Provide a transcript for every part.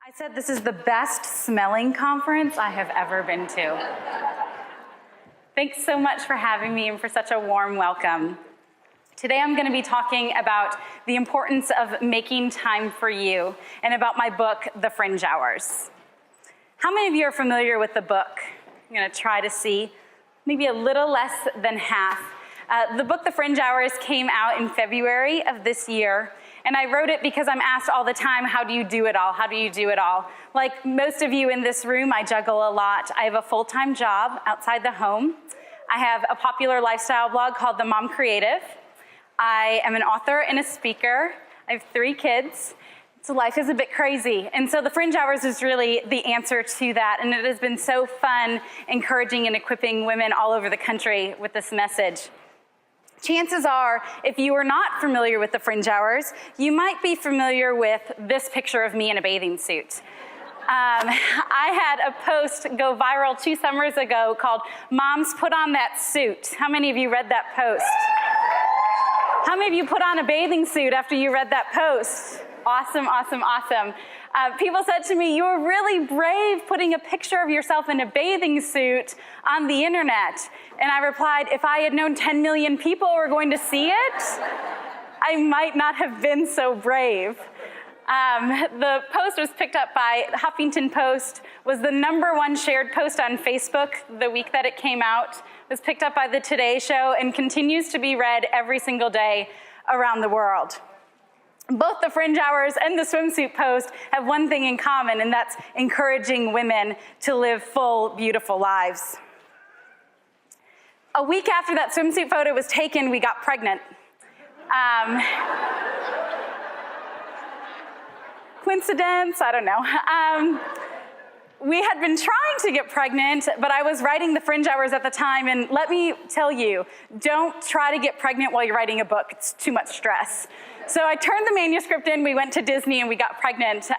I said this is the best smelling conference I have ever been to. Thanks so much for having me and for such a warm welcome. Today I'm going to be talking about the importance of making time for you and about my book, The Fringe Hours. How many of you are familiar with the book? I'm going to try to see, maybe a little less than half. The book, The Fringe Hours, came out in February of this year, and I wrote it because I'm asked all the time, how do you do it all? How do you do it all? Like most of you in this room, I juggle a lot. I have a full-time job outside the home. I have a popular lifestyle blog called The Mom Creative. I am an author and a speaker. I have 3 kids. So life is a bit crazy. And so The Fringe Hours is really the answer to that. And it has been so fun encouraging and equipping women all over the country with this message. Chances are, if you are not familiar with The Fringe Hours, you might be familiar with this picture of me in a bathing suit. I had a post go viral 2 summers ago called "Moms, Put on That Suit." How many of you read that post? How many of you put on a bathing suit after you read that post? Awesome, awesome, awesome. People said to me, "You were really brave putting a picture of yourself in a bathing suit on the internet." And I replied, if I had known 10 million people were going to see it, I might not have been so brave. The post was picked up by Huffington Post, was the #1 shared post on Facebook the week that it came out, was picked up by the Today Show, and continues to be read every single day around the world. Both The Fringe Hours and the swimsuit post have one thing in common, and that's encouraging women to live full, beautiful lives. A week after that swimsuit photo was taken, we got pregnant. Coincidence? I don't know. We had been trying to get pregnant, but I was writing The Fringe Hours at the time, and let me tell you, don't try to get pregnant while you're writing a book. It's too much stress. So I turned the manuscript in, we went to Disney, and we got pregnant.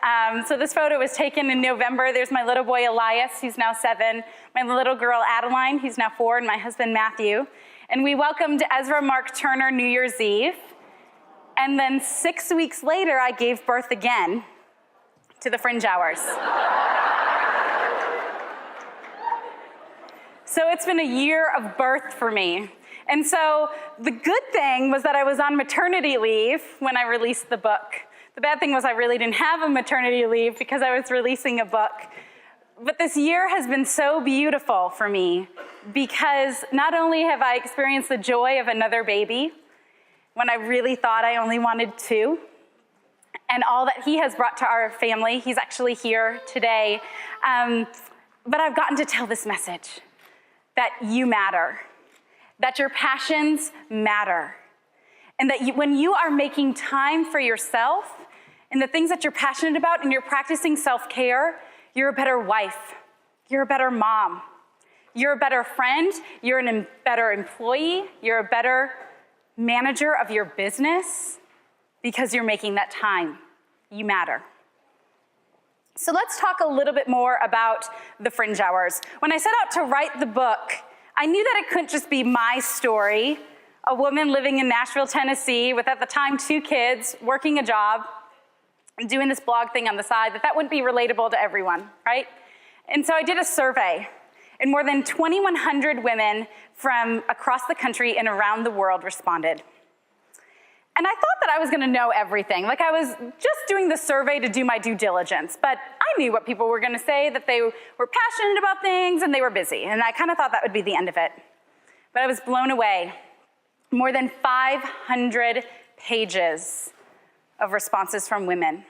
So this photo was taken in November. There's my little boy, Elias, who's now 7, my little girl, Adeline, who's now 4, and my husband, Matthew. And we welcomed Ezra Mark Turner New Year's Eve. And then 6 weeks later, I gave birth again to The Fringe Hours. So it's been a year of birth for me. And so the good thing was that I was on maternity leave when I released the book. The bad thing was I really didn't have a maternity leave because I was releasing a book. But this year has been so beautiful for me because not only have I experienced the joy of another baby when I really thought I only wanted 2, and all that he has brought to our family. He's actually here today. But I've gotten to tell this message, that you matter, that your passions matter, and that when you are making time for yourself and the things that you're passionate about and you're practicing self-care, you're a better wife, you're a better mom, you're a better friend, you're a better employee, you're a better manager of your business because you're making that time. You matter. So let's talk a little bit more about The Fringe Hours. When I set out to write the book, I knew that it couldn't just be my story, a woman living in Nashville, Tennessee, with at the time 2 kids, working a job, and doing this blog thing on the side, that wouldn't be relatable to everyone, right? And so I did a survey, and more than 2,100 women from across the country and around the world responded. And I thought that I was gonna know everything. Like I was just doing the survey to do my due diligence, but I knew what people were gonna say, that they were passionate about things and they were busy. And I kind of thought that would be the end of it. But I was blown away. More than 500 pages of responses from women.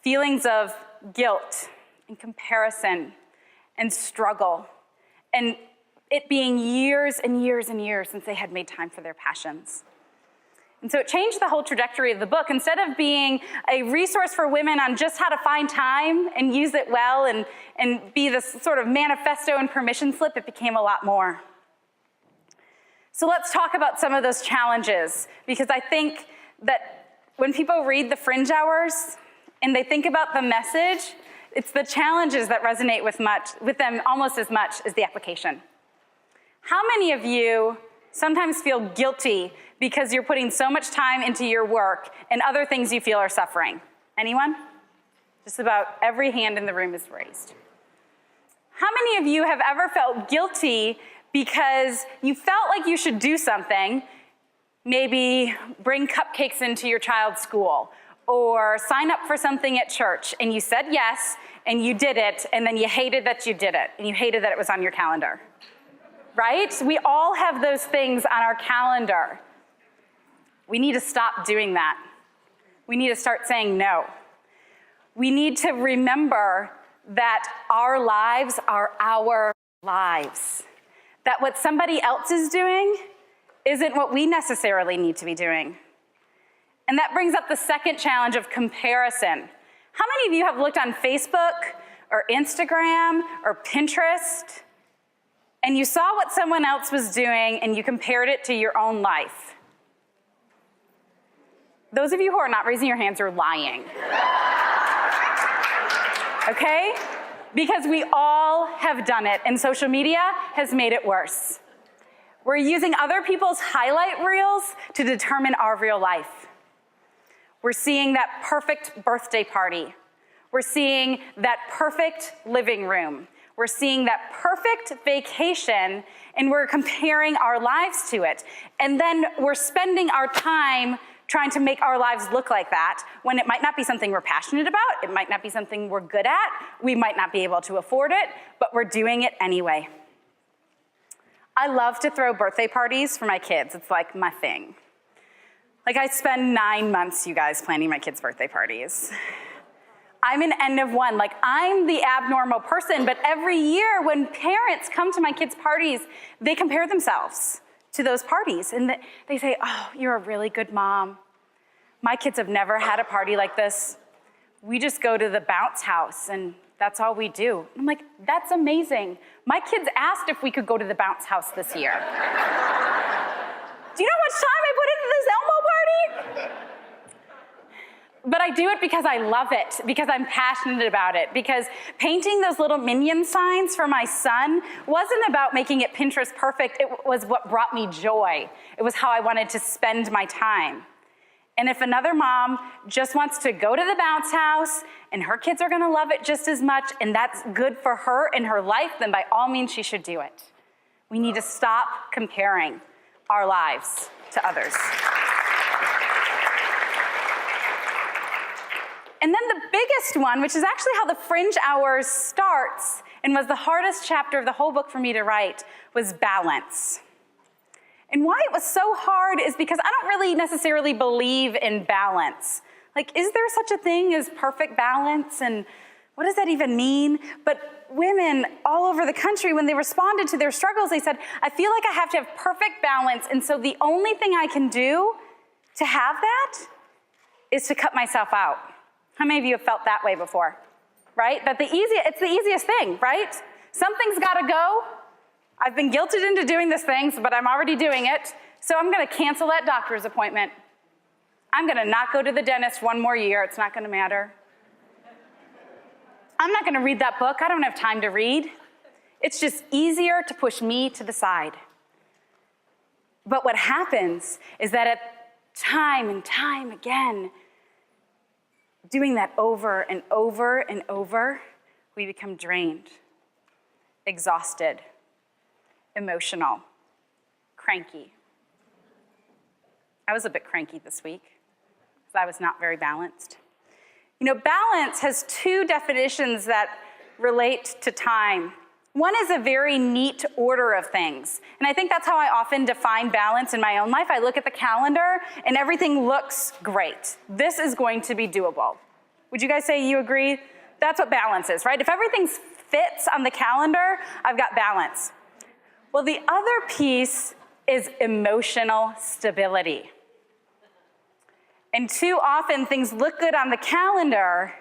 Feelings of guilt and comparison and struggle, and it being years and years and years since they had made time for their passions. And so it changed the whole trajectory of the book. Instead of being a resource for women on just how to find time and use it well and be this sort of manifesto and permission slip, it became a lot more. So let's talk about some of those challenges, because I think that when people read The Fringe Hours and they think about the message, it's the challenges that resonate with them almost as much as the application. How many of you sometimes feel guilty because you're putting so much time into your work and other things you feel are suffering? Anyone? Just about every hand in the room is raised. How many of you have ever felt guilty because you felt like you should do something, maybe bring cupcakes into your child's school, or sign up for something at church, and you said yes, and you did it, and then you hated that you did it, and you hated that it was on your calendar, right? We all have those things on our calendar. We need to stop doing that. We need to start saying no. We need to remember that our lives are our lives. That what somebody else is doing isn't what we necessarily need to be doing. And that brings up the second challenge of comparison. How many of you have looked on Facebook or Instagram or Pinterest and you saw what someone else was doing and you compared it to your own life? Those of you who are not raising your hands are lying. Okay? Because we all have done it, and social media has made it worse. We're using other people's highlight reels to determine our real life. We're seeing that perfect birthday party. We're seeing that perfect living room. We're seeing that perfect vacation, and we're comparing our lives to it. And then we're spending our time trying to make our lives look like that when it might not be something we're passionate about, it might not be something we're good at, we might not be able to afford it, but we're doing it anyway. I love to throw birthday parties for my kids. It's like my thing. Like I spend 9 months, you guys, planning my kids' birthday parties. I'm an end of one. Like I'm the abnormal person, but every year when parents come to my kids' parties, they compare themselves to those parties. And they say, oh, you're a really good mom. My kids have never had a party like this. We just go to the bounce house and that's all we do. I'm like, that's amazing. My kids asked if we could go to the bounce house this year. Do you know how much time I put into this Elmo party? But I do it because I love it, because I'm passionate about it, because painting those little minion signs for my son wasn't about making it Pinterest perfect. It was what brought me joy. It was how I wanted to spend my time. And if another mom just wants to go to the bounce house and her kids are gonna love it just as much and that's good for her and her life, then by all means she should do it. We need to stop comparing our lives to others. And then the biggest one, which is actually how the Fringe Hours starts and was the hardest chapter of the whole book for me to write, was balance. And why it was so hard is because I don't really necessarily believe in balance. Like, is there such a thing as perfect balance? And what does that even mean? But women all over the country, when they responded to their struggles, they said, I feel like I have to have perfect balance, and so the only thing I can do to have that is to cut myself out. How many of you have felt that way before, right? That it's the easiest thing, right? Something's gotta go. I've been guilted into doing this thing, but I'm already doing it, so I'm gonna cancel that doctor's appointment. I'm gonna not go to the dentist one more year, it's not gonna matter. I'm not gonna read that book, I don't have time to read. It's just easier to push me to the side. But what happens is that at time and time again, doing that over and over and over, we become drained, exhausted, emotional, cranky. I was a bit cranky this week because I was not very balanced. You know, balance has two definitions that relate to time. One is a very neat order of things. And I think that's how I often define balance in my own life. I look at the calendar and everything looks great. This is going to be doable. Would you guys say you agree? That's what balance is, right? If everything fits on the calendar, I've got balance. Well, the other piece is emotional stability. And too often things look good on the calendar,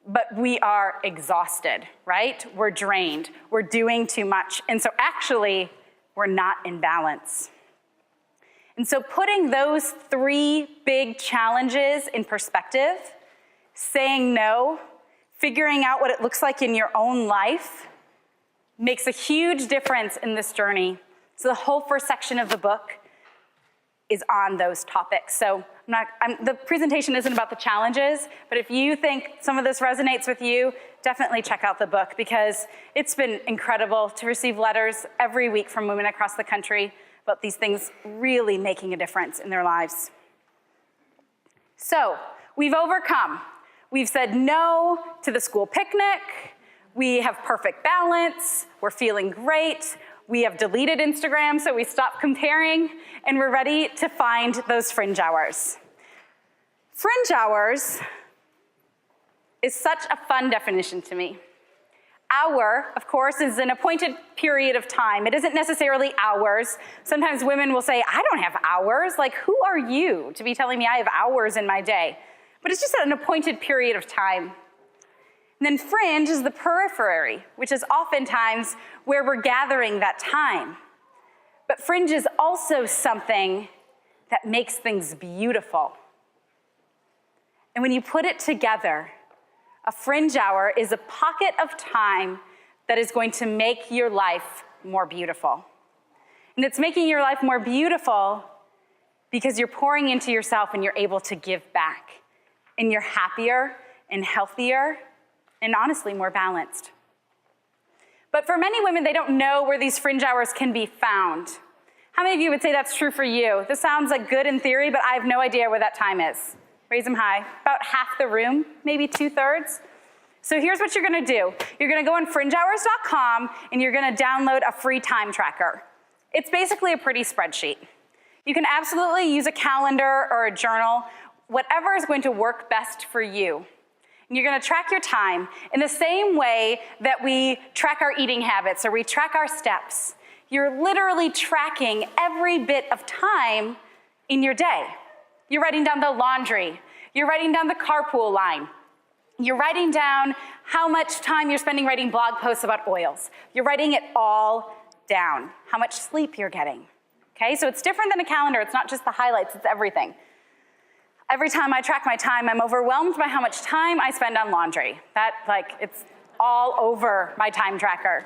but we are exhausted, right? We're drained, we're doing too much. And so actually, we're not in balance. And so putting those three big challenges in perspective, saying no, figuring out what it looks like in your own life, makes a huge difference in this journey. So the whole first section of the book is on those topics. So the presentation isn't about the challenges, but if you think some of this resonates with you, definitely check out the book, because it's been incredible to receive letters every week from women across the country about these things really making a difference in their lives. So, we've overcome. We've said no to the school picnic. We have perfect balance. We're feeling great. We have deleted Instagram, so we stopped comparing, and we're ready to find those fringe hours. Fringe hours is such a fun definition to me. Hour, of course, is an appointed period of time. It isn't necessarily hours. Sometimes women will say, I don't have hours. Like, who are you to be telling me I have hours in my day? But it's just an appointed period of time. And then fringe is the periphery, which is oftentimes where we're gathering that time. But fringe is also something that makes things beautiful. And when you put it together, a fringe hour is a pocket of time that is going to make your life more beautiful. And it's making your life more beautiful because you're pouring into yourself and you're able to give back. And you're happier and healthier and honestly more balanced. But for many women, they don't know where these fringe hours can be found. How many of you would say that's true for you? This sounds like good in theory, but I have no idea where that time is. Raise them high. About half the room, maybe 2/3. So here's what you're gonna do. You're gonna go on fringehours.com and you're gonna download a free time tracker. It's basically a pretty spreadsheet. You can absolutely use a calendar or a journal, whatever is going to work best for you. And you're gonna track your time in the same way that we track our eating habits or we track our steps. You're literally tracking every bit of time in your day. You're writing down the laundry. You're writing down the carpool line. You're writing down how much time you're spending writing blog posts about oils. You're writing it all down, how much sleep you're getting. Okay, so it's different than a calendar. It's not just the highlights, it's everything. Every time I track my time, I'm overwhelmed by how much time I spend on laundry. It's all over my time tracker.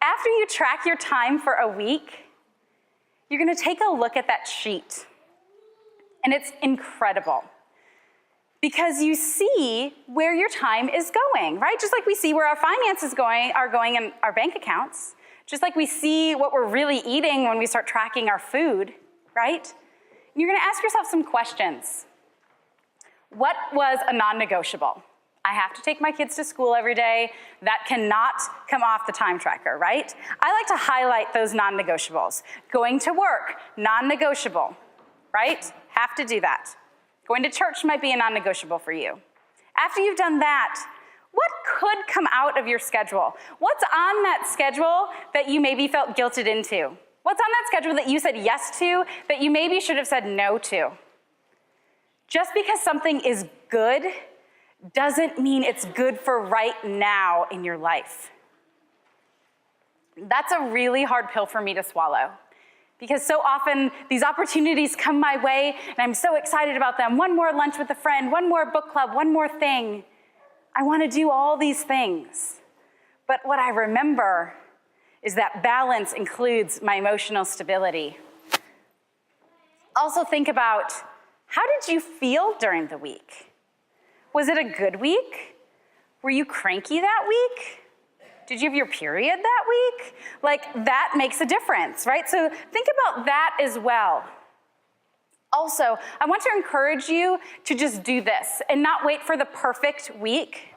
After you track your time for a week, you're gonna take a look at that sheet. And it's incredible. Because you see where your time is going, right? Just like we see where our finances are going in our bank accounts. Just like we see what we're really eating when we start tracking our food, right? You're gonna ask yourself some questions. What was a non-negotiable? I have to take my kids to school every day. That cannot come off the time tracker, right? I like to highlight those non-negotiables. Going to work, non-negotiable, right? Have to do that. Going to church might be a non-negotiable for you. After you've done that, what could come out of your schedule? What's on that schedule that you maybe felt guilted into? What's on that schedule that you said yes to that you maybe should have said no to? Just because something is good doesn't mean it's good for right now in your life. That's a really hard pill for me to swallow, because so often these opportunities come my way and I'm so excited about them. One more lunch with a friend, one more book club, one more thing. I want to do all these things. But what I remember is that balance includes my emotional stability. Also think about, how did you feel during the week? Was it a good week? Were you cranky that week? Did you have your period that week? That makes a difference, right? So think about that as well. Also, I want to encourage you to just do this and not wait for the perfect week.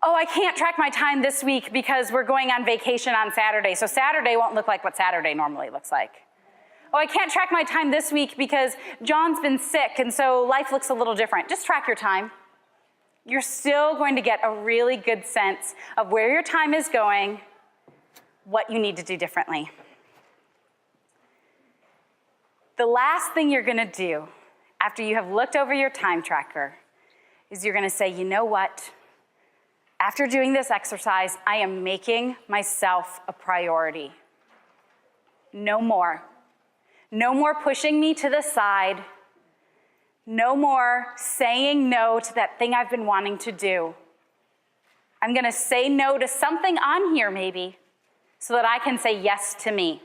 Oh, I can't track my time this week because we're going on vacation on Saturday, so Saturday won't look like what Saturday normally looks like. Oh, I can't track my time this week because John's been sick, and so life looks a little different. Just track your time. You're still going to get a really good sense of where your time is going, what you need to do differently. The last thing you're gonna do after you have looked over your time tracker is you're gonna say, you know what? After doing this exercise, I am making myself a priority. No more. No more pushing me to the side. No more saying no to that thing I've been wanting to do. I'm gonna say no to something on here maybe so that I can say yes to me.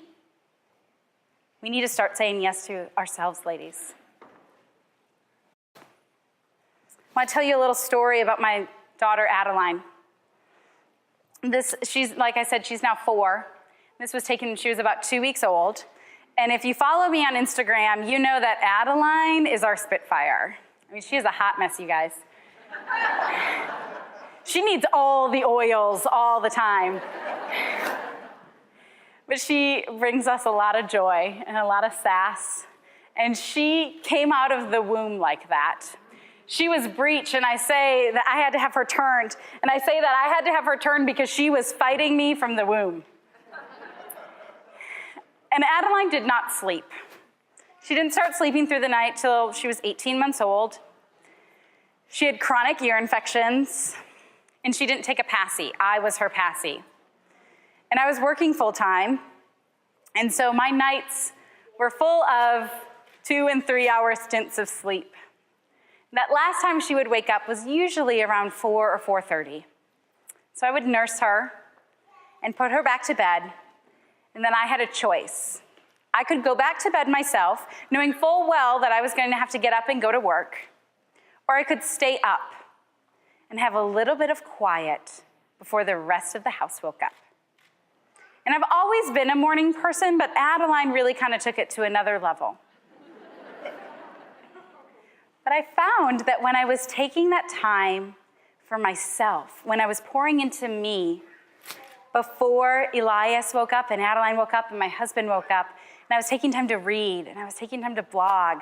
We need to start saying yes to ourselves, ladies. I want to tell you a little story about my daughter, Adeline. She's, like I said, she's now 4. This was taken when she was about 2 weeks old. And if you follow me on Instagram, you know that Adeline is our Spitfire. I mean, she is a hot mess, you guys. She needs all the oils all the time. But she brings us a lot of joy and a lot of sass. And she came out of the womb like that. She was breech, and I say that I had to have her turned. And I say that I had to have her turned because she was fighting me from the womb. And Adeline did not sleep. She didn't start sleeping through the night till she was 18 months old. She had chronic ear infections, and she didn't take a passy. I was her passy. And I was working full time, and so my nights were full of 2 and 3 hour stints of sleep. That last time she would wake up was usually around 4 or 4:30. So I would nurse her and put her back to bed, and then I had a choice. I could go back to bed myself, knowing full well that I was going to have to get up and go to work, or I could stay up and have a little bit of quiet before the rest of the house woke up. And I've always been a morning person, but Adeline really kind of took it to another level. But I found that when I was taking that time for myself, when I was pouring into me, before Elias woke up and Adeline woke up and my husband woke up, and I was taking time to read, and I was taking time to blog.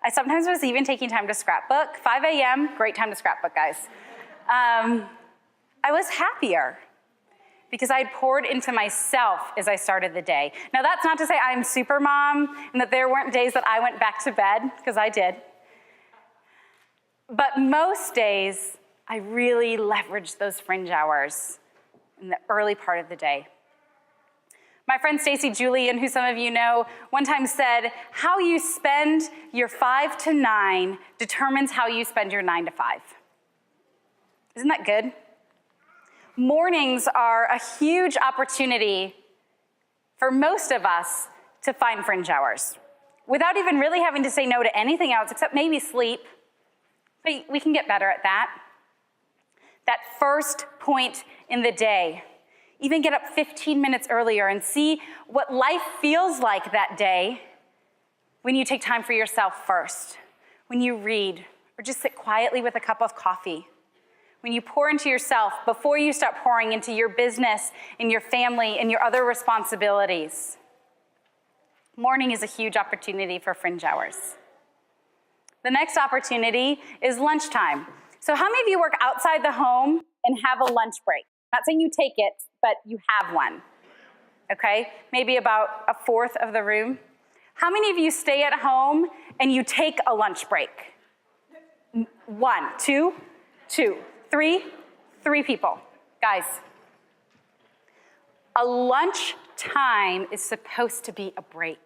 I sometimes was even taking time to scrapbook. 5 a.m., great time to scrapbook, guys. I was happier because I had poured into myself as I started the day. Now, that's not to say I'm super mom and that there weren't days that I went back to bed, because I did. But most days, I really leveraged those fringe hours in the early part of the day. My friend Stacy Julian, who some of you know, one time said, how you spend your 5 to 9 determines how you spend your 9 to 5. Isn't that good? Mornings are a huge opportunity for most of us to find fringe hours without even really having to say no to anything else except maybe sleep. But we can get better at that. That first point in the day. Even get up 15 minutes earlier and see what life feels like that day when you take time for yourself first, when you read, or just sit quietly with a cup of coffee. When you pour into yourself before you start pouring into your business and your family and your other responsibilities. Morning is a huge opportunity for fringe hours. The next opportunity is lunchtime. So how many of you work outside the home and have a lunch break? Not saying you take it, but you have one, okay? Maybe about a fourth of the room. How many of you stay at home and you take a lunch break? 1, 2, 3 people. Guys, a lunch time is supposed to be a break.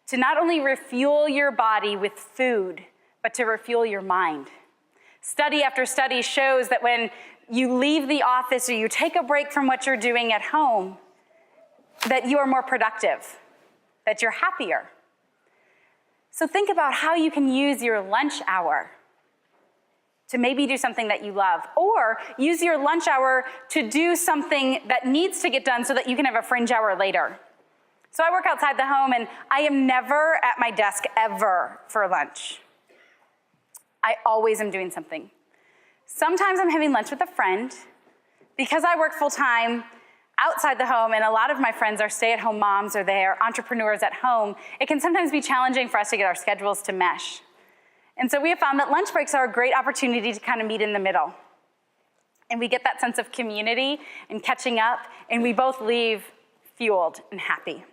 To not only refuel your body with food, but to refuel your mind. Study after study shows that when you leave the office or you take a break from what you're doing at home, that you are more productive, that you're happier. So think about how you can use your lunch hour to maybe do something that you love, or use your lunch hour to do something that needs to get done so that you can have a fringe hour later. So I work outside the home, and I am never at my desk ever for lunch. I always am doing something. Sometimes I'm having lunch with a friend. Because I work full-time outside the home, and a lot of my friends are stay-at-home moms or they are entrepreneurs at home, it can sometimes be challenging for us to get our schedules to mesh. And so we have found that lunch breaks are a great opportunity to kind of meet in the middle. And we get that sense of community and catching up, and we both leave fueled and happy.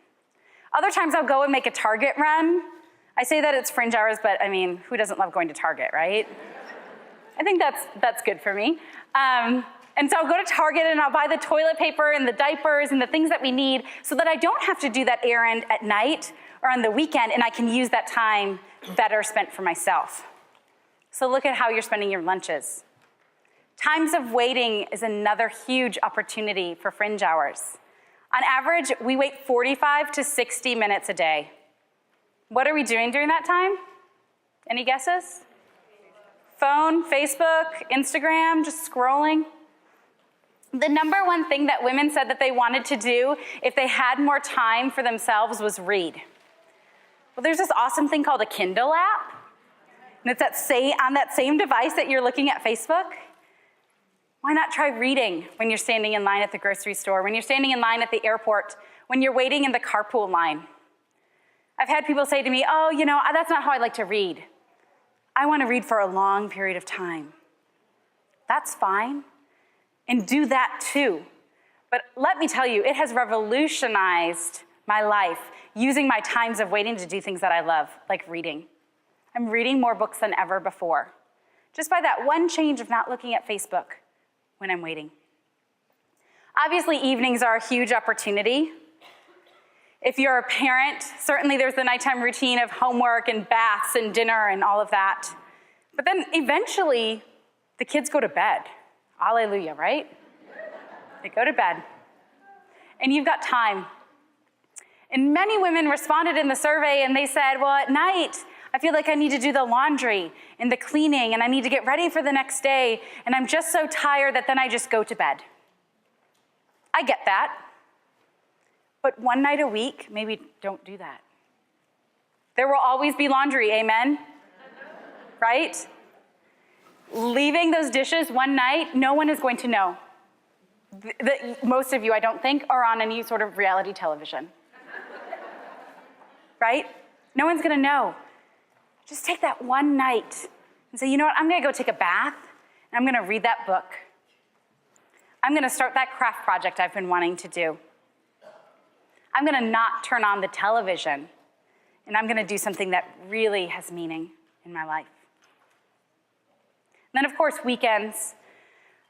Other times I'll go and make a Target run. I say that it's fringe hours, but I mean, who doesn't love going to Target, right? I think that's good for me. And so I'll go to Target and I'll buy the toilet paper and the diapers and the things that we need so that I don't have to do that errand at night or on the weekend, and I can use that time better spent for myself. So look at how you're spending your lunches. Times of waiting is another huge opportunity for fringe hours. On average, we wait 45 to 60 minutes a day. What are we doing during that time? Any guesses? Phone, Facebook, Instagram, just scrolling. The number one thing that women said that they wanted to do if they had more time for themselves was read. Well, there's this awesome thing called a Kindle app, and it's on that same device that you're looking at Facebook. Why not try reading when you're standing in line at the grocery store, when you're standing in line at the airport, when you're waiting in the carpool line? I've had people say to me, oh, that's not how I like to read. I want to read for a long period of time. That's fine, and do that too. But let me tell you, it has revolutionized my life using my times of waiting to do things that I love, like reading. I'm reading more books than ever before, just by that one change of not looking at Facebook when I'm waiting. Obviously, evenings are a huge opportunity. If you're a parent, certainly there's the nighttime routine of homework and baths and dinner and all of that. But then eventually, the kids go to bed. Hallelujah, right? They go to bed. And you've got time. And many women responded in the survey and they said, well, at night, I feel like I need to do the laundry and the cleaning and I need to get ready for the next day. And I'm just so tired that then I just go to bed. I get that. But one night a week, maybe don't do that. There will always be laundry, amen? Right? Leaving those dishes one night, no one is going to know. Most of you, I don't think, are on any sort of reality television. Right? No one's gonna know. Just take that one night and say, you know what, I'm gonna go take a bath, and I'm gonna read that book. I'm gonna start that craft project I've been wanting to do. I'm gonna not turn on the television, and I'm gonna do something that really has meaning in my life. And then, of course, weekends.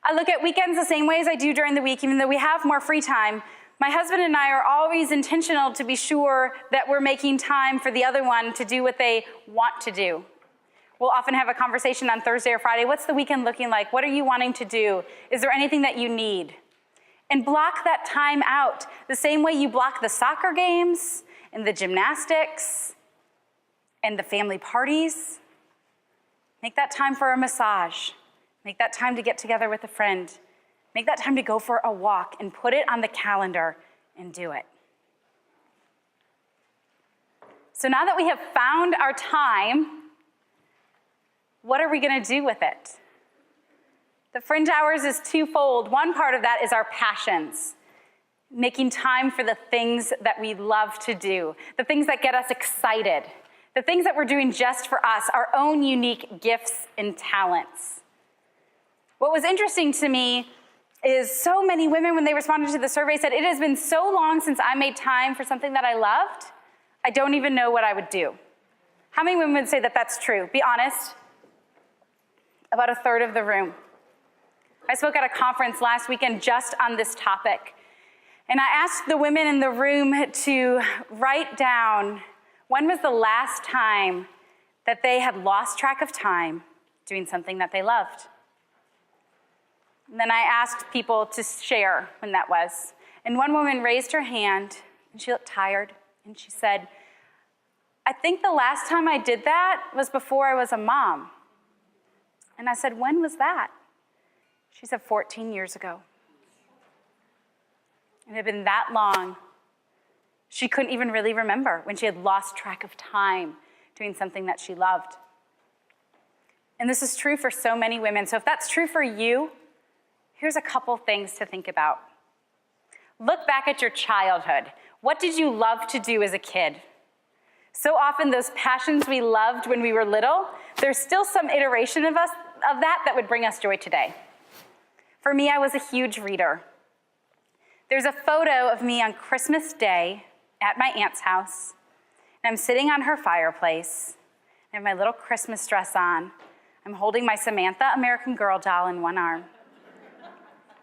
I look at weekends the same way as I do during the week, even though we have more free time. My husband and I are always intentional to be sure that we're making time for the other one to do what they want to do. We'll often have a conversation on Thursday or Friday. What's the weekend looking like? What are you wanting to do? Is there anything that you need? And block that time out the same way you block the soccer games and the gymnastics and the family parties. Make that time for a massage. Make that time to get together with a friend. Make that time to go for a walk and put it on the calendar and do it. So now that we have found our time, what are we going to do with it? The Fringe Hours is twofold. One part of that is our passions, making time for the things that we love to do, the things that get us excited, the things that we're doing just for us, our own unique gifts and talents. What was interesting to me is so many women, when they responded to the survey, said, it has been so long since I made time for something that I loved, I don't even know what I would do. How many women would say that that's true? Be honest. About a third of the room. I spoke at a conference last weekend just on this topic. And I asked the women in the room to write down when was the last time that they had lost track of time doing something that they loved. And then I asked people to share when that was. And one woman raised her hand, and she looked tired, and she said, I think the last time I did that was before I was a mom. And I said, when was that? She said, 14 years ago. It had been that long. She couldn't even really remember when she had lost track of time doing something that she loved. And this is true for so many women. So if that's true for you, here's a couple things to think about. Look back at your childhood. What did you love to do as a kid? So often those passions we loved when we were little, there's still some iteration of that would bring us joy today. For me, I was a huge reader. There's a photo of me on Christmas Day at my aunt's house, and I'm sitting on her fireplace. I have my little Christmas dress on. I'm holding my Samantha American Girl doll in one arm,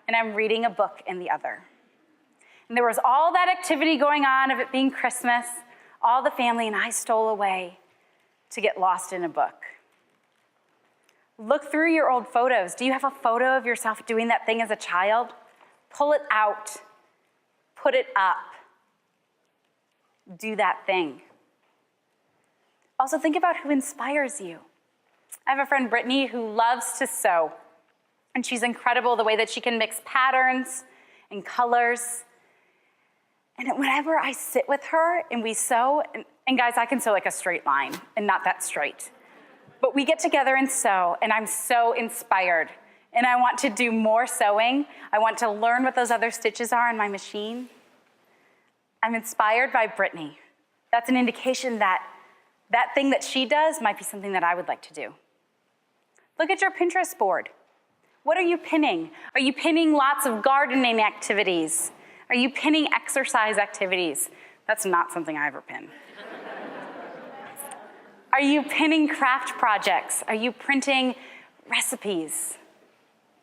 and I'm reading a book in the other. And there was all that activity going on of it being Christmas, all the family, and I stole away to get lost in a book. Look through your old photos. Do you have a photo of yourself doing that thing as a child? Pull it out. Put it up. Do that thing. Also, think about who inspires you. I have a friend, Brittany, who loves to sew, and she's incredible the way that she can mix patterns and colors. And whenever I sit with her and we sew, and guys, I can sew like a straight line and not that straight, but we get together and sew, and I'm so inspired. And I want to do more sewing. I want to learn what those other stitches are on my machine. I'm inspired by Brittany. That's an indication that that thing that she does might be something that I would like to do. Look at your Pinterest board. What are you pinning? Are you pinning lots of gardening activities? Are you pinning exercise activities? That's not something I ever pin. Are you pinning craft projects? Are you printing recipes?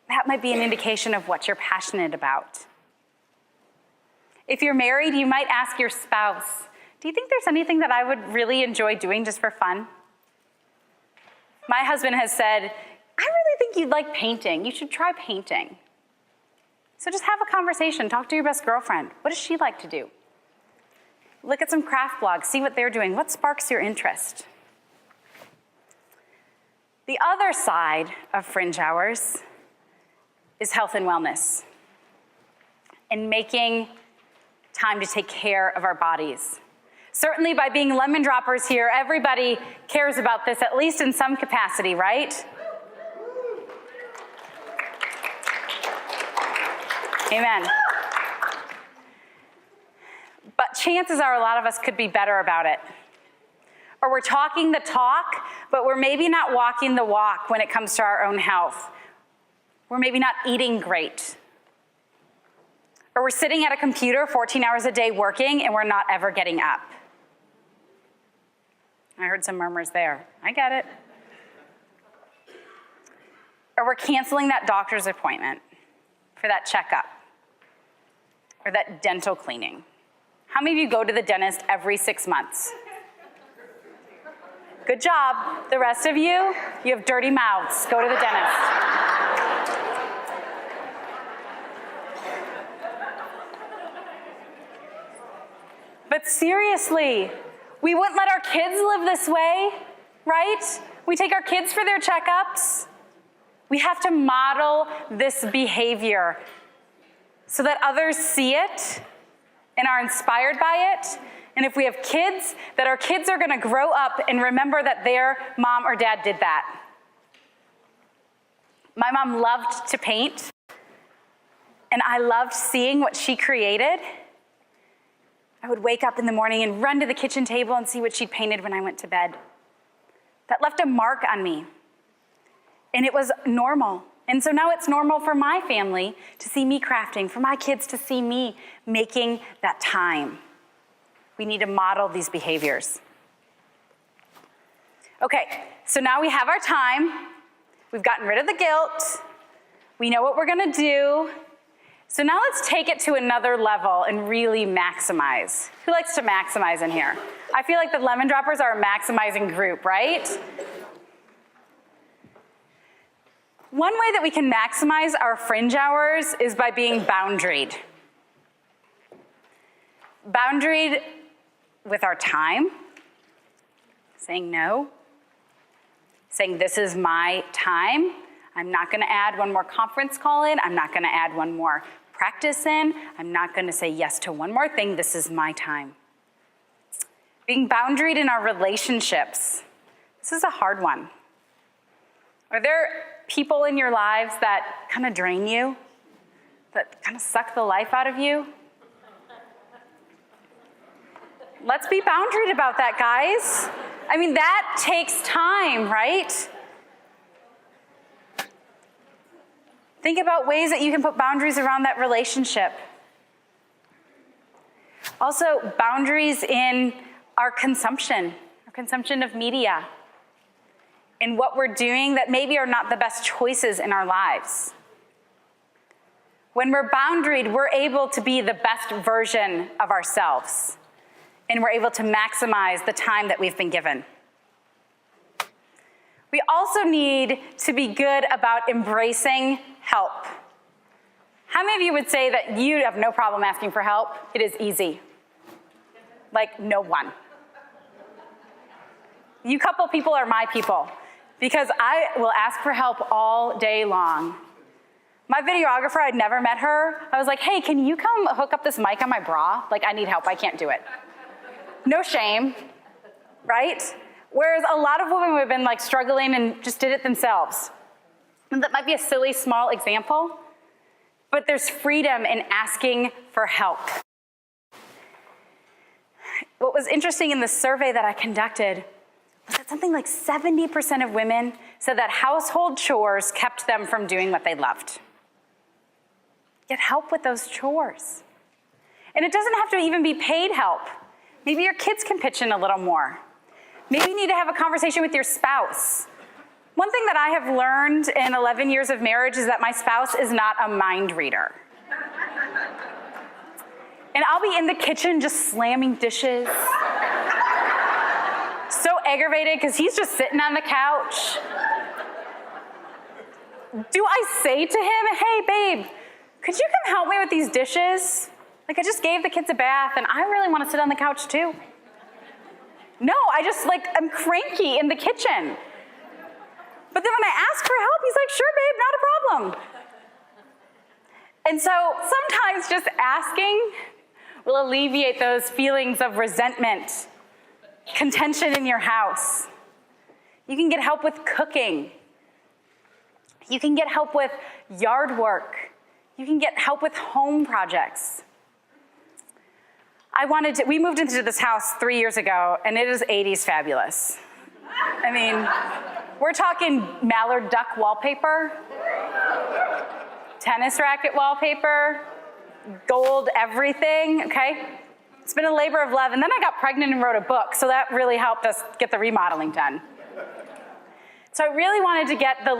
That might be an indication of what you're passionate about. If you're married, you might ask your spouse, do you think there's anything that I would really enjoy doing just for fun? My husband has said, I really think you'd like painting. You should try painting. So just have a conversation. Talk to your best girlfriend. What does she like to do? Look at some craft blogs. See what they're doing. What sparks your interest? The other side of fringe hours is health and wellness and making time to take care of our bodies. Certainly by being lemon droppers here, everybody cares about this, at least in some capacity, right? Amen. But chances are a lot of us could be better about it. Or we're talking the talk, but we're maybe not walking the walk when it comes to our own health. We're maybe not eating great. Or we're sitting at a computer 14 hours a day working and we're not ever getting up. I heard some murmurs there. I get it. Or we're canceling that doctor's appointment for that checkup or that dental cleaning. How many of you go to the dentist every 6 months? Good job. The rest of you have dirty mouths. Go to the dentist. But seriously, we wouldn't let our kids live this way, right? We take our kids for their checkups. We have to model this behavior so that others see it and are inspired by it. And if we have kids, that our kids are gonna grow up and remember that their mom or dad did that. My mom loved to paint, and I loved seeing what she created. I would wake up in the morning and run to the kitchen table and see what she'd painted when I went to bed. That left a mark on me. And it was normal. And so now it's normal for my family to see me crafting, for my kids to see me making that time. We need to model these behaviors. Okay, so now we have our time. We've gotten rid of the guilt. We know what we're gonna do. So now let's take it to another level and really maximize. Who likes to maximize in here? I feel like the lemon droppers are a maximizing group, right? One way that we can maximize our fringe hours is by being boundaried. Boundaried with our time, saying no, saying this is my time. I'm not gonna add one more conference call in. I'm not gonna add one more practice in. I'm not gonna say yes to one more thing. This is my time. Being boundaried in our relationships. This is a hard one. Are there people in your lives that kind of drain you, that kind of suck the life out of you? Let's be boundaried about that, guys. I mean, that takes time, right? Think about ways that you can put boundaries around that relationship. Also, boundaries in our consumption of media, in what we're doing that maybe are not the best choices in our lives. When we're boundaried, we're able to be the best version of ourselves, and we're able to maximize the time that we've been given. We also need to be good about embracing help. How many of you would say that you have no problem asking for help? It is easy. Like, no one. You couple people are my people because I will ask for help all day long. My videographer, I'd never met her. I was like, hey, can you come hook up this mic on my bra? Like, I need help, I can't do it. No shame, right? Whereas a lot of women have been like struggling and just did it themselves. And that might be a silly, small example, but there's freedom in asking for help. What was interesting in the survey that I conducted was that something like 70% of women said that household chores kept them from doing what they loved. Get help with those chores. And it doesn't have to even be paid help. Maybe your kids can pitch in a little more. Maybe you need to have a conversation with your spouse. One thing that I have learned in 11 years of marriage is that my spouse is not a mind reader. And I'll be in the kitchen just slamming dishes. So aggravated because he's just sitting on the couch. Do I say to him, hey babe, could you come help me with these dishes? Like, I just gave the kids a bath and I really want to sit on the couch too. No, I'm cranky in the kitchen. But then when I ask for help, he's like, sure babe, not a problem. And so sometimes just asking will alleviate those feelings of resentment, contention in your house. You can get help with cooking. You can get help with yard work. You can get help with home projects. We moved into this house 3 years ago, and it is 80s fabulous. I mean, we're talking mallard duck wallpaper, tennis racket wallpaper, gold everything, okay? It's been a labor of love. And then I got pregnant and wrote a book, so that really helped us get the remodeling done. So I really wanted to get the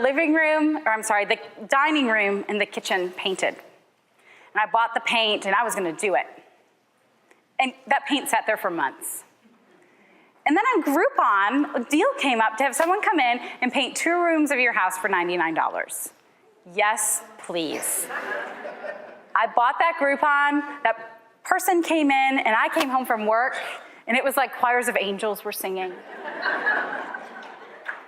dining room and the kitchen painted. And I bought the paint, and I was gonna do it. And that paint sat there for months. And then on Groupon, a deal came up to have someone come in and paint 2 rooms of your house for $99. Yes, please. I bought that Groupon, that person came in, and I came home from work, and it was like choirs of angels were singing.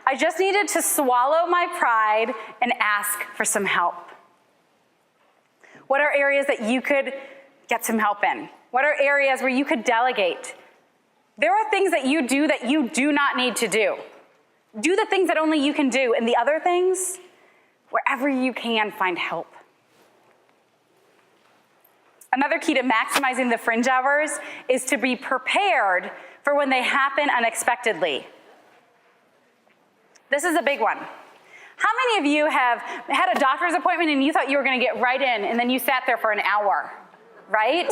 I just needed to swallow my pride and ask for some help. What are areas that you could get some help in? What are areas where you could delegate? There are things that you do not need to do. Do the things that only you can do, and the other things, wherever you can, find help. Another key to maximizing the fringe hours is to be prepared for when they happen unexpectedly. This is a big one. How many of you have had a doctor's appointment and you thought you were gonna get right in, and then you sat there for an hour, right?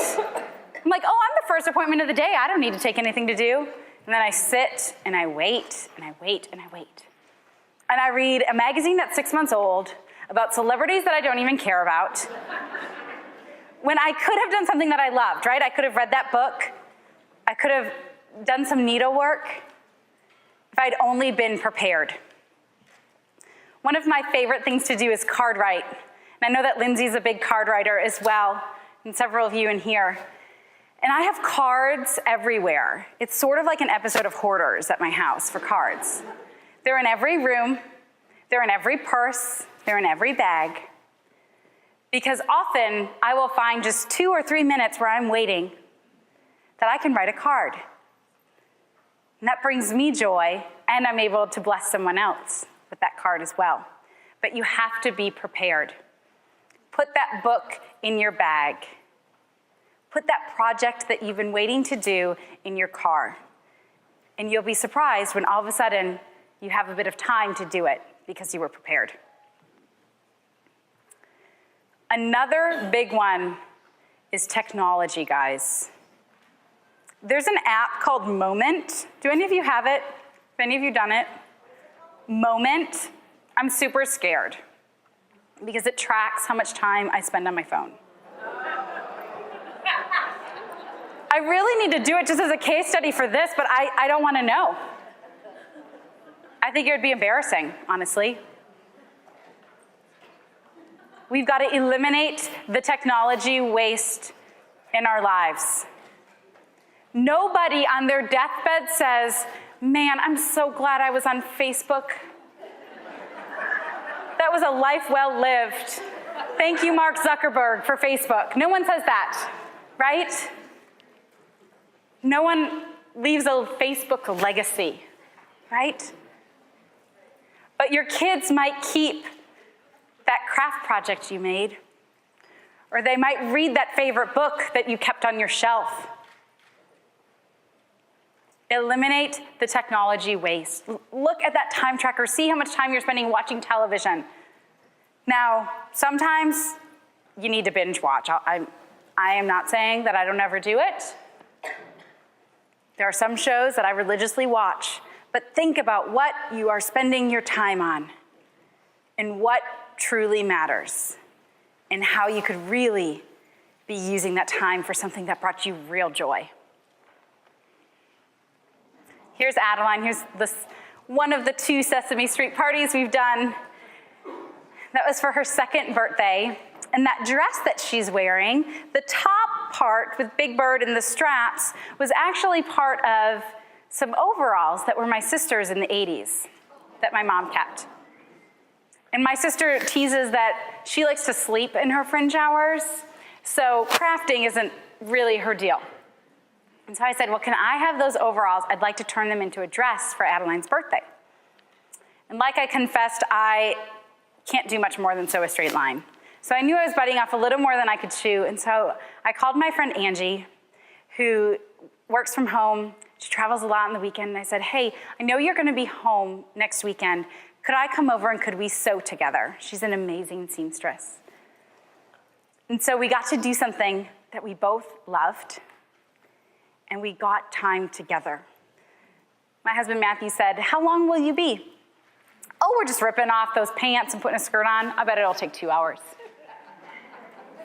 I'm like, oh, I'm the first appointment of the day. I don't need to take anything to do. And then I sit and I wait and I wait and I wait. And I read a magazine that's 6 months old about celebrities that I don't even care about. When I could have done something that I loved, right? I could have read that book. I could have done some needlework if I'd only been prepared. One of my favorite things to do is card write. And I know that Lindsay's a big card writer as well, and several of you in here. And I have cards everywhere. It's sort of like an episode of Hoarders at my house for cards. They're in every room, they're in every purse, they're in every bag. Because often I will find just 2 or 3 minutes where I'm waiting that I can write a card. And that brings me joy, and I'm able to bless someone else with that card as well. But you have to be prepared. Put that book in your bag. Put that project that you've been waiting to do in your car. And you'll be surprised when all of a sudden you have a bit of time to do it because you were prepared. Another big one is technology, guys. There's an app called Moment. Do any of you have it? Have any of you done it? Moment. I'm super scared because it tracks how much time I spend on my phone. I really need to do it just as a case study for this, but I don't want to know. I think it would be embarrassing, honestly. We've got to eliminate the technology waste in our lives. Nobody on their deathbed says, Man, I'm so glad I was on Facebook. That was a life well lived. Thank you, Mark Zuckerberg, for Facebook. No one says that, right? No one leaves a Facebook legacy, right? But your kids might keep that craft project you made, or they might read that favorite book that you kept on your shelf. Eliminate the technology waste. Look at that time tracker. See how much time you're spending watching television. Now, sometimes you need to binge watch. I am not saying that I don't ever do it. There are some shows that I religiously watch, but think about what you are spending your time on and what truly matters and how you could really be using that time for something that brought you real joy. Here's Adeline. Here's one of the 2 Sesame Street parties we've done. That was for her 2nd birthday. And that dress that she's wearing, the top part with Big Bird and the straps, was actually part of some overalls that were my sister's in the 80s that my mom kept. And my sister teases that she likes to sleep in her fringe hours, so crafting isn't really her deal. And so I said, well, can I have those overalls? I'd like to turn them into a dress for Adeline's birthday. And like I confessed, I can't do much more than sew a straight line. So I knew I was biting off a little more than I could chew, and so I called my friend Angie, who works from home. She travels a lot on the weekend, and I said, hey, I know you're gonna be home next weekend. Could I come over and could we sew together? She's an amazing seamstress. And so we got to do something that we both loved, and we got time together. My husband Matthew said, how long will you be? Oh, we're just ripping off those pants and putting a skirt on. I bet it'll take 2 hours.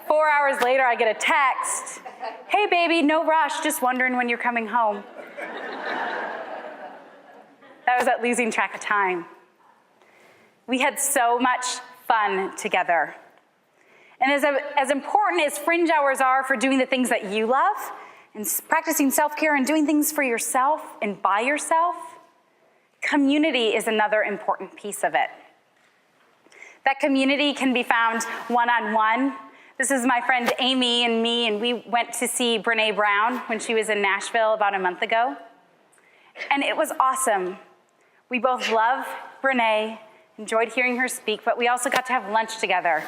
4 hours later, I get a text. Hey, baby, no rush, just wondering when you're coming home. That was at losing track of time. We had so much fun together. And as important as fringe hours are for doing the things that you love, and practicing self-care and doing things for yourself and by yourself, community is another important piece of it. That community can be found one-on-one. This is my friend Amy and me, and we went to see Brene Brown when she was in Nashville about a month ago. And it was awesome. We both love Brene, enjoyed hearing her speak, but we also got to have lunch together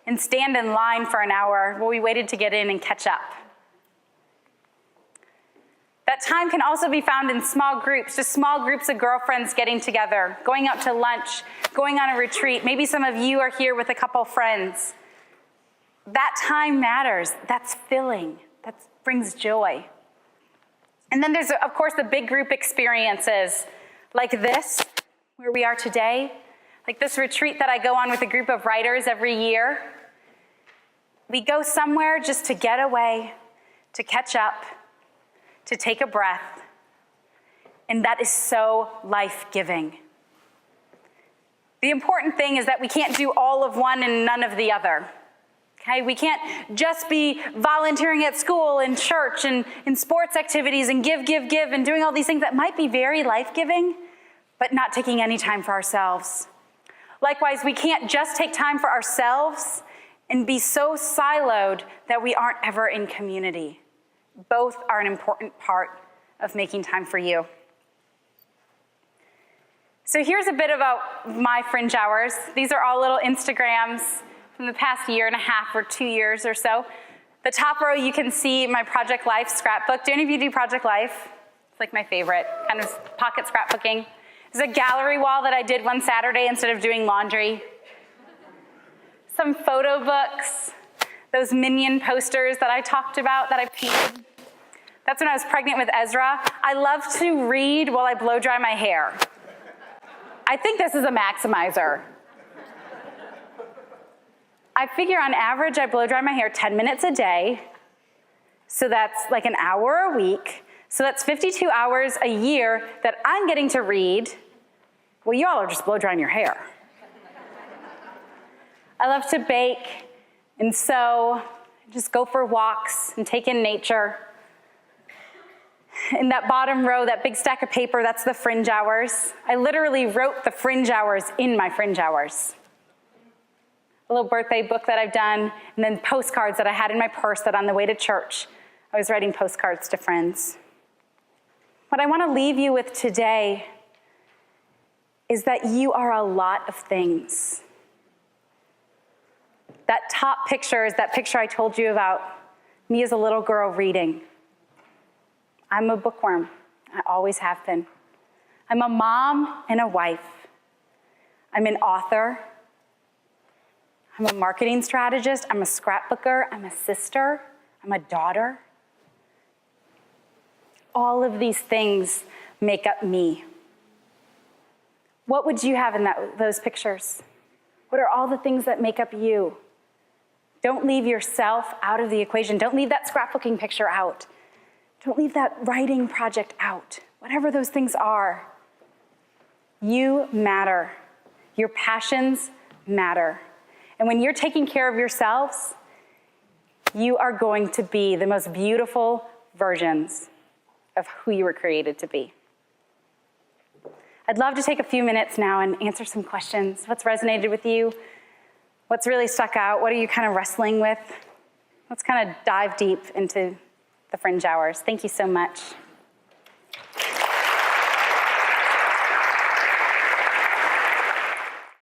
and stand in line for an hour while we waited to get in and catch up. That time can also be found in small groups, just small groups of girlfriends getting together, going out to lunch, going on a retreat. Maybe some of you are here with a couple friends. That time matters. That's filling. That brings joy. And then there's, of course, the big group experiences like this, where we are today, like this retreat that I go on with a group of writers every year. We go somewhere just to get away, to catch up, to take a breath, and that is so life-giving. The important thing is that we can't do all of one and none of the other. Okay, we can't just be volunteering at school and church and in sports activities and give, and doing all these things that might be very life-giving, but not taking any time for ourselves. Likewise, we can't just take time for ourselves and be so siloed that we aren't ever in community. Both are an important part of making time for you. So here's a bit about my fringe hours. These are all little Instagrams from the past year and a half or 2 years or so. The top row, you can see my Project Life scrapbook. Do any of you do Project Life? It's like my favorite, kind of pocket scrapbooking. There's a gallery wall that I did one Saturday instead of doing laundry. Some photo books, those Minion posters that I talked about that I painted. That's when I was pregnant with Ezra. I love to read while I blow dry my hair. I think this is a maximizer. I figure on average I blow dry my hair 10 minutes a day, so that's like an hour a week. So that's 52 hours a year that I'm getting to read. Well, you all are just blow drying your hair. I love to bake and sew, just go for walks and take in nature. in that bottom row, that big stack of paper, that's the fringe hours. I literally wrote the fringe hours in my fringe hours. A little birthday book that I've done, and then postcards that I had in my purse that on the way to church, I was writing postcards to friends. What I want to leave you with today is that you are a lot of things. That top picture is that picture I told you about, me as a little girl reading. I'm a bookworm. I always have been. I'm a mom and a wife. I'm an author. I'm a marketing strategist. I'm a scrapbooker. I'm a sister. I'm a daughter. All of these things make up me. What would you have in those pictures? What are all the things that make up you? Don't leave yourself out of the equation. Don't leave that scrapbooking picture out. Don't leave that writing project out. Whatever those things are, you matter. Your passions matter. And when you're taking care of yourselves, you are going to be the most beautiful versions of who you were created to be. I'd love to take a few minutes now and answer some questions. What's resonated with you? What's really stuck out? What are you kind of wrestling with? Let's kind of dive deep into the fringe hours. Thank you so much.